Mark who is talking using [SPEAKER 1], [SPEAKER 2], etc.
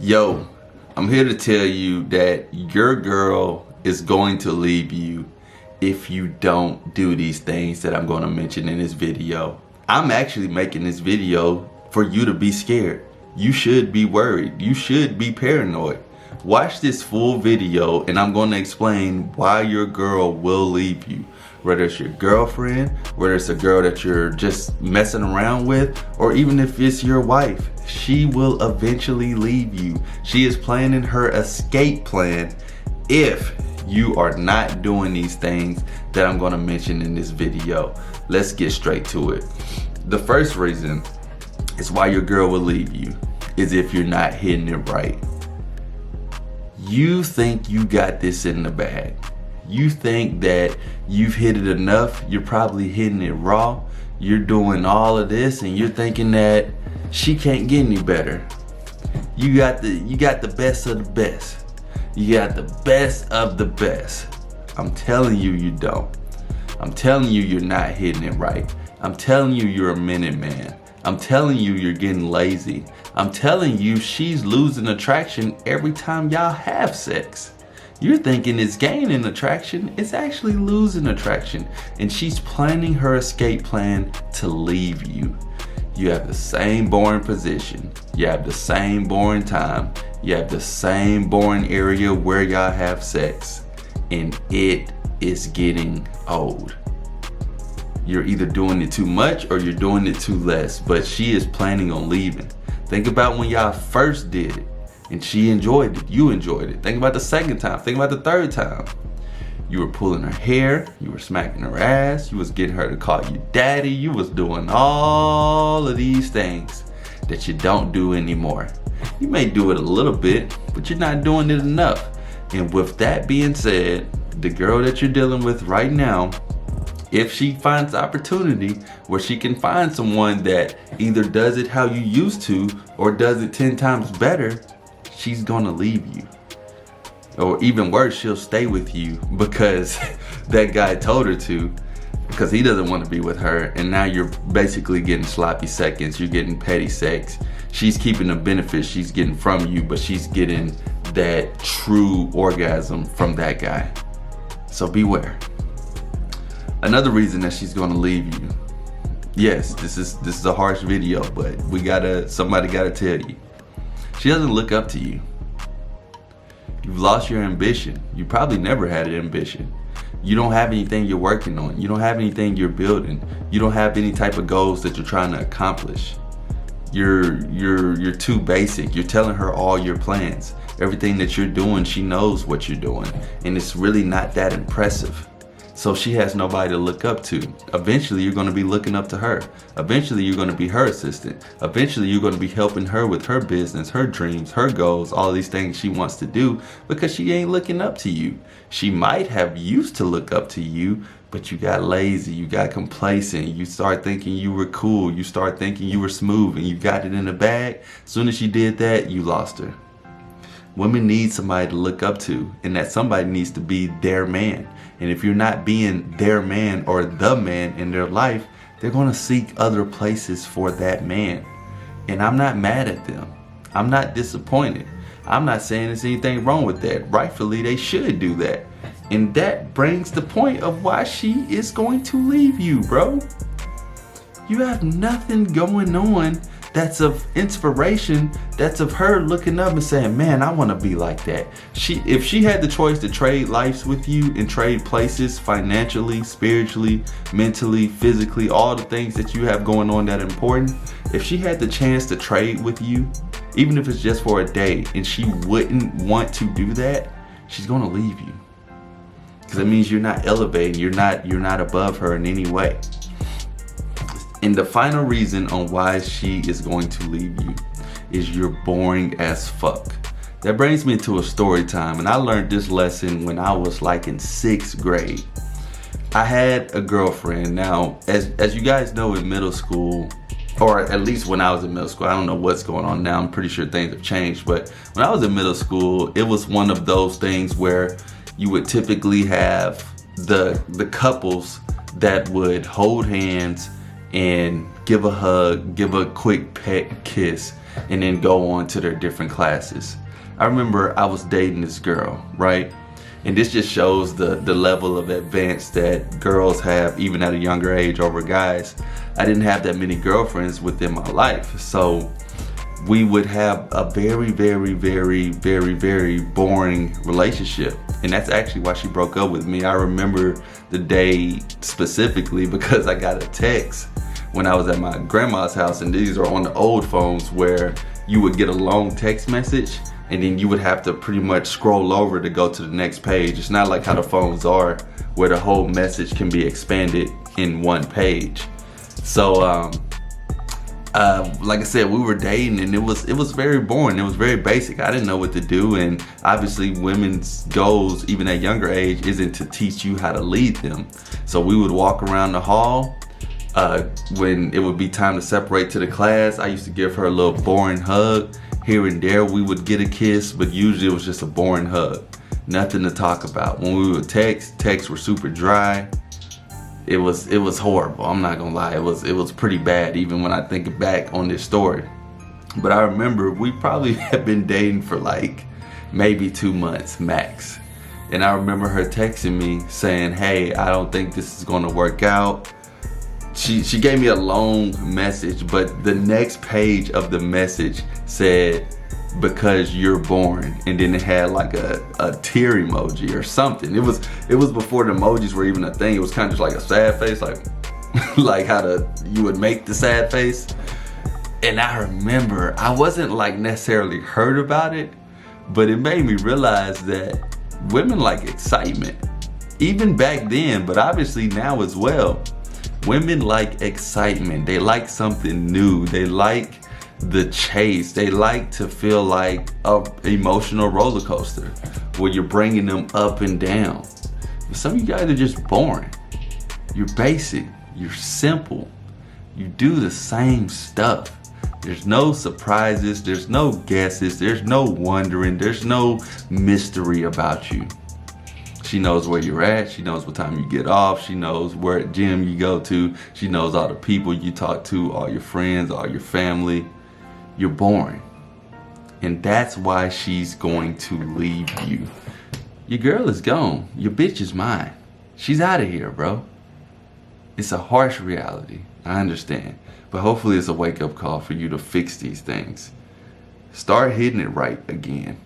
[SPEAKER 1] Yo, I'm here to tell you that your girl is going to leave you if you don't do these things that I'm going to mention in this video. I'm actually making this video for you to be scared. You should be worried. You should be paranoid. Watch this full video and I'm going to explain why your girl will leave you. Whether it's your girlfriend, whether it's a girl that you're just messing around with, or even if it's your wife, she will eventually leave you. She is planning her escape plan if you are not doing these things that I'm going to mention in this video. Let's get straight to it. The first reason is why your girl will leave you is if you're not hitting it right. You think you got this in the bag. You think that you've hit it enough. You're probably hitting it raw. You're doing all of this and you're thinking that she can't get any better. You got the best of the best. You got the best of the best. I'm telling you, you don't. I'm telling you, you're not hitting it right. I'm telling you, you're a minute man. I'm telling you, you're getting lazy. I'm telling you, she's losing attraction every time y'all have sex. You're thinking it's gaining attraction, it's actually losing attraction. And she's planning her escape plan to leave you. You have the same boring position. You have the same boring time. You have the same boring area where y'all have sex. And it is getting old. You're either doing it too much or you're doing it too less, but she is planning on leaving. Think about when y'all first did it and she enjoyed it, you enjoyed it. Think about the second time, think about the third time. You were pulling her hair, you were smacking her ass, you was getting her to call you daddy, you was doing all of these things that you don't do anymore. You may do it a little bit, but you're not doing it enough. And with that being said, the girl that you're dealing with right now, if she finds opportunity where she can find someone that either does it how you used to or does it 10 times better, she's gonna leave you. Or even worse, she'll stay with you because that guy told her to, because he doesn't want to be with her. And now you're basically getting sloppy seconds, you're getting petty sex. She's keeping the benefits she's getting from you, but she's getting that true orgasm from that guy. So beware. Another reason that she's gonna leave you. Yes, this is a harsh video, but somebody gotta tell you. She doesn't look up to you. You've lost your ambition. You probably never had an ambition. You don't have anything you're working on. You don't have anything you're building. You don't have any type of goals that you're trying to accomplish. You're too basic. You're telling her all your plans. Everything that you're doing, she knows what you're doing. And it's really not that impressive. So she has nobody to look up to. Eventually, you're going to be looking up to her. Eventually, you're going to be her assistant. Eventually, you're going to be helping her with her business, her dreams, her goals, all these things she wants to do because she ain't looking up to you. She might have used to look up to you, but you got lazy, you got complacent, you start thinking you were cool, you start thinking you were smooth, and you got it in the bag. As soon as she did that, you lost her. Women need somebody to look up to, and that somebody needs to be their man. And if you're not being their man or the man in their life, they're going to seek other places for that man. And I'm not mad at them. I'm not disappointed. I'm not saying there's anything wrong with that. Rightfully, they should do that. And that brings the point of why she is going to leave you, bro. You have nothing going on that's of inspiration, that's of her looking up and saying, man, I want to be like that. If she had the choice to trade lives with you and trade places financially, spiritually, mentally, physically, all the things that you have going on that are important, if she had the chance to trade with you, even if it's just for a day, and she wouldn't want to do that, she's going to leave you. Because it means you're not elevating, you're not above her in any way. And the final reason on why she is going to leave you is you're boring as fuck. That brings me to a story time, and I learned this lesson when I was like in 6th grade. I had a girlfriend. Now, as you guys know, in middle school, or at least when I was in middle school, I don't know what's going on now, I'm pretty sure things have changed, but when I was in middle school, it was one of those things where you would typically have the couples that would hold hands and give a hug, give a quick pet kiss. and then go on to their different classes. I remember I was dating this girl, right? And this just shows the level of advance that girls have even at a younger age over guys. I didn't have that many girlfriends within my life. So we would have a very, very, very, very, very boring relationship. And that's actually why she broke up with me. I remember the day specifically because I got a text when I was at my grandma's house, and these are on the old phones where you would get a long text message and then you would have to pretty much scroll over to go to the next page. It's not like how the phones are where the whole message can be expanded in one page. So like I said, we were dating and it was very boring. It was very basic. I didn't know what to do, and obviously women's goals, even at younger age, isn't to teach you how to lead them. So we would walk around the hall. When it would be time to separate to the class, I used to give her a little boring hug. Here and there we would get a kiss, but usually it was just a boring hug. Nothing to talk about. When we would texts were super dry. It was horrible. I'm not gonna lie. It was pretty bad even when I think back on this story. But I remember we probably had been dating for like maybe 2 months max. And I remember her texting me saying, "Hey, I don't think this is gonna work out." She gave me a long message, but the next page of the message said, "Because you're boring," and then it had like a tear emoji or something. It was before the emojis were even a thing. It was kind of just like a sad face, like like how you would make the sad face. And I remember I wasn't like necessarily hurt about it, but it made me realize that women like excitement, even back then, but obviously now as well. Women like excitement. They like something new. They like the chase. They like to feel like an emotional roller coaster where you're bringing them up and down. But some of you guys are just boring. You're basic. You're simple. You do the same stuff. There's no surprises. There's no guesses. There's no wondering. There's no mystery about you. She knows where you're at. She knows what time you get off. She knows where gym you go to. She knows all the people you talk to, all your friends, all your family. You're boring. And that's why she's going to leave you. Your girl is gone. Your bitch is mine. She's out of here, bro. It's a harsh reality. I understand. But hopefully it's a wake-up call for you to fix these things. Start hitting it right again.